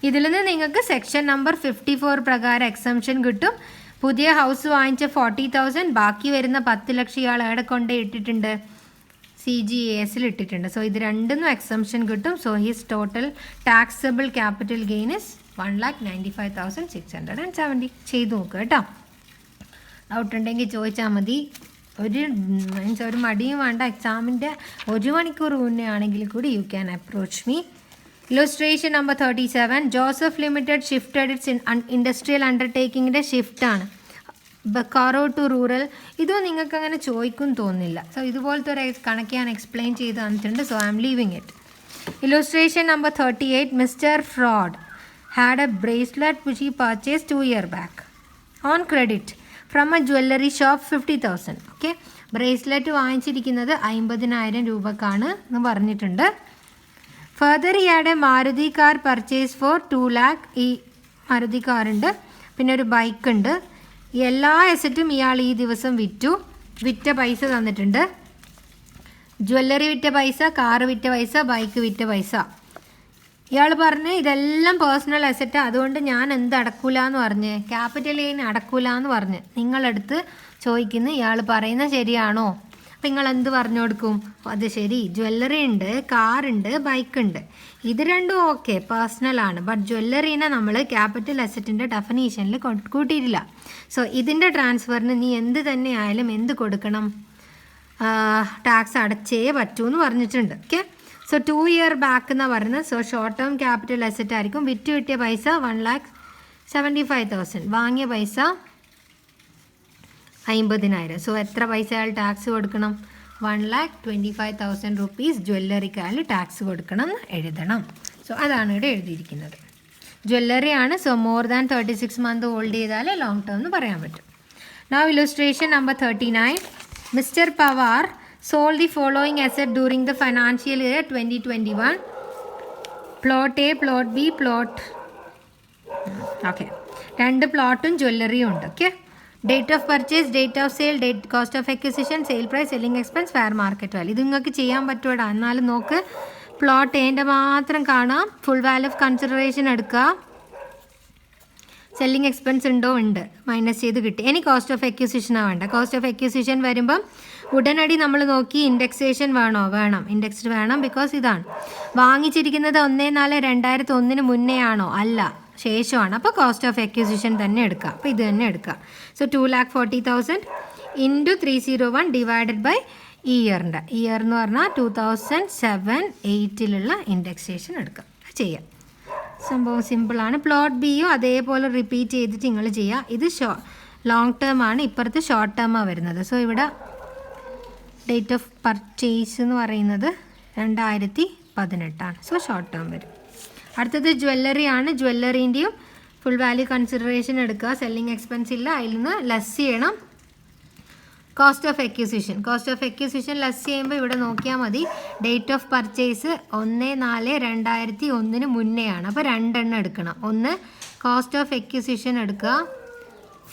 ഇതിൽ നിന്ന് നിങ്ങൾക്ക് സെക്ഷൻ നമ്പർ 54 പ്രകാരം എക്സംഷൻ കിട്ടും. പുതിയ ഹൗസ് വാങ്ങിച്ച 40,000, ബാക്കി വരുന്ന 10 ലക്ഷം ഇയാൾ എവിടെ കൊണ്ട് ഇട്ടിട്ടുണ്ട്? CGAS ഇട്ടിട്ടുണ്ട്. സോ ഇത് രണ്ടിനും എക്സംഷൻ കിട്ടും. So his total taxable capital gain is 1,95,670. ചെയ്ത് നോക്കുക കേട്ടോ. ഡൗട്ട് ഉണ്ടെങ്കിൽ ചോദിച്ചാൽ മതി. ഒരു മടിയും വേണ്ട. എക്സാമിൻ്റെ 1 മണിക്കൂർ മുന്നേ ആണെങ്കിൽ കൂടി you can approach me. Illustration number 37. Joseph limited shifted its industrial അണ്ടർടേക്കിങ്ങിൻ്റെ ഷിഫ്റ്റാണ് ബക്കാറോ ടു റൂറൽ. ഇതും നിങ്ങൾക്ക് അങ്ങനെ ചോദിക്കും തോന്നില്ല. സോ ഇതുപോലത്തെ ഒരു കണക്ക് ഞാൻ എക്സ്പ്ലെയിൻ ചെയ്ത് തന്നിട്ടുണ്ട്. So I am leaving it. Illustration number 38. Mister fraud had a bracelet which he purchase 2 years back on credit from a jewellery shop 50,000. Okay, bracelet വാങ്ങിച്ചിരിക്കുന്നത് 50,000 രൂപക്കാണ് എന്ന് പറഞ്ഞിട്ടുണ്ട്. Further he had a Maruti car purchase for 2 lakh. ഈ മാരുതി കാറുണ്ട്, പിന്നെ ഒരു bike ഉണ്ട്. എല്ലാ അസറ്റും ഇയാൾ ഈ ദിവസം വിറ്റ പൈസ തന്നിട്ടുണ്ട്. ജ്വല്ലറി വിറ്റ പൈസ, കാറ് വിറ്റ പൈസ, ബൈക്ക് വിറ്റ പൈസ. ഇയാൾ പറഞ്ഞ് ഇതെല്ലാം പേഴ്സണൽ അസറ്റ്, അതുകൊണ്ട് ഞാൻ എന്ത് അടക്കൂല എന്ന് പറഞ്ഞ്, ക്യാപിറ്റൽ ഗെയിൻ അടക്കൂല എന്ന് പറഞ്ഞ് നിങ്ങളടുത്ത് ചോദിക്കുന്നു ഇയാൾ പറയുന്നത് ശരിയാണോ? അപ്പം നിങ്ങൾ എന്ത് പറഞ്ഞു കൊടുക്കും? അത് ശരി, ജ്വല്ലറി ഉണ്ട്, കാറുണ്ട്, ബൈക്കുണ്ട്, ഇത് രണ്ടും ഓക്കെ പേഴ്സണലാണ്. ബട്ട് ജ്വല്ലറീനെ നമ്മൾ ക്യാപിറ്റൽ അസറ്റിൻ്റെ ഡെഫിനീഷനിൽ കൂട്ടിയിട്ടില്ല. സോ ഇതിൻ്റെ ട്രാൻസ്ഫറിന് നീ എന്ത് തന്നെ ആയാലും എന്ത് കൊടുക്കണം? ടാക്സ് അടച്ചേ പറ്റൂ എന്ന് പറഞ്ഞിട്ടുണ്ട്. ഓക്കെ, സോ 2 years ബാക്ക് എന്നാണ് പറയുന്നത്. So short term capital asset ആയിരിക്കും. കിട്ടിയ പൈസ 1,75,000, വാങ്ങിയ പൈസ 50,000. സോ എത്ര പൈസ അയാൾ ടാക്സ് കൊടുക്കണം? 1,25,000 rupees ജ്വല്ലറിക്ക് അയാൾ ടാക്സ് കൊടുക്കണം എന്ന് എഴുതണം. സോ അതാണ് ഇവിടെ എഴുതിയിരിക്കുന്നത്. ജ്വല്ലറിയാണ്. So more than 36 months hold ചെയ്താൽ ലോങ് ടേം എന്ന് പറയാൻ പറ്റും. Now illustration number 39. Mister Pawar sold the following asset during the financial year 2021. Plot A, Plot B, Plot. Okay. 2 പ്ലോട്ടും ജ്വല്ലറിയും ഉണ്ട്. Okay, date of purchase, date of sale, date cost of acquisition, sale price, selling expense, fair market value. ഇത് നിങ്ങൾക്ക് ചെയ്യാൻ പറ്റുമോടാ? എന്നാലും നോക്ക്. Plot എൻ്റെ മാത്രം കാണാം. ഫുൾ വാല്യൂ ഓഫ് കൺസിഡറേഷൻ എടുക്കുക. സെല്ലിംഗ് എക്സ്പെൻസ് ഉണ്ടോ? ഉണ്ട്, മൈനസ് ചെയ്ത് കിട്ടി. ഇനി കോസ്റ്റ് ഓഫ് അക്വിസിഷനാണ് വേണ്ട. കോസ്റ്റ് ഓഫ് അക്വിസിഷൻ വരുമ്പം ഉടനടി നമ്മൾ നോക്കി ഇൻഡെക്സേഷൻ വേണോ? വേണം, ഇൻഡെക്സ്ഡ് വേണം. ബിക്കോസ് ഇതാണ് വാങ്ങിച്ചിരിക്കുന്നത് 1/4/2001 മുന്നേ ആണോ? അല്ല, ശേഷമാണ്. അപ്പോൾ കോസ്റ്റ് ഓഫ് അക്വിസിഷൻ തന്നെ എടുക്കുക. അപ്പോൾ ഇത് തന്നെ എടുക്കുക. So 2,40,000 into 301 divided by year എന്ന് പറഞ്ഞാൽ 2007-8 ഇൻഡെക്സേഷൻ എടുക്കുക. ചെയ്യാം, സംഭവം സിമ്പിളാണ്. പ്ലോട്ട് ബിയും അതേപോലെ റിപ്പീറ്റ് ചെയ്തിട്ട് നിങ്ങൾ ചെയ്യുക. ഇത് ലോങ് ടേം ആണ്, ഇപ്പുറത്ത് ഷോർട്ട് ടേമാണ് വരുന്നത്. സോ ഇവിടെ ഡേറ്റ് ഓഫ് പർച്ചേസ് എന്ന് പറയുന്നത് 2018. സോ ഷോർട്ട് ടേം വരും. അടുത്തത് ജ്വല്ലറി ആണ്. ജ്വല്ലറീൻ്റെയും ഫുൾ വാല്യൂ കൺസിഡറേഷൻ എടുക്കുക. സെല്ലിംഗ് എക്സ്പെൻസ് ഇല്ല, അതിൽ നിന്ന് ലെസ് ചെയ്യണം. കോസ്റ്റ് ഓഫ് അക്വിസിഷൻ ലെസ് ചെയ്യുമ്പോൾ ഇവിടെ നോക്കിയാൽ മതി. Date of purchase 1/4/2001 മുന്നേയാണ്. അപ്പോൾ 2 എണ്ണം എടുക്കണം. ഒന്ന് കോസ്റ്റ് ഓഫ് അക്വിസിഷൻ എടുക്കുക.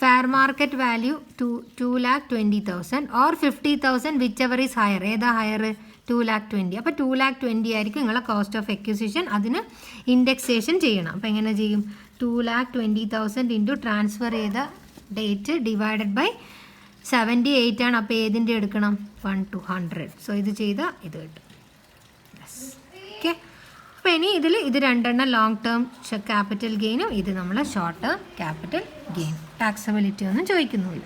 Fair market value 2,20,000 or 50,000 which ever is higher. ഏതാ ഹയർ? 2,20,000. അപ്പോൾ 2,20,000 ആയിരിക്കും നിങ്ങളെ കോസ്റ്റ് ഓഫ് അക്വിസിഷൻ. അതിന് ഇൻഡെക്സേഷൻ ചെയ്യണം. അപ്പോൾ എങ്ങനെ ചെയ്യും? 2,20,000 ഇൻറ്റു ട്രാൻസ്ഫർ ചെയ്ത ഡേറ്റ് ഡിവൈഡഡ് ബൈ 78 ആണ്. അപ്പോൾ ഏതിൻ്റെ എടുക്കണം? 1/200. സോ ഇത് ചെയ്താൽ ഇത് കിട്ടും. ഓക്കെ, അപ്പോൾ ഇനി ഇത് 2 എണ്ണം ലോങ് ടേം ക്യാപിറ്റൽ ഗെയിനും ഇത് നമ്മൾ short term capital gain. Taxability ഒന്നും ചോദിക്കുന്നില്ല.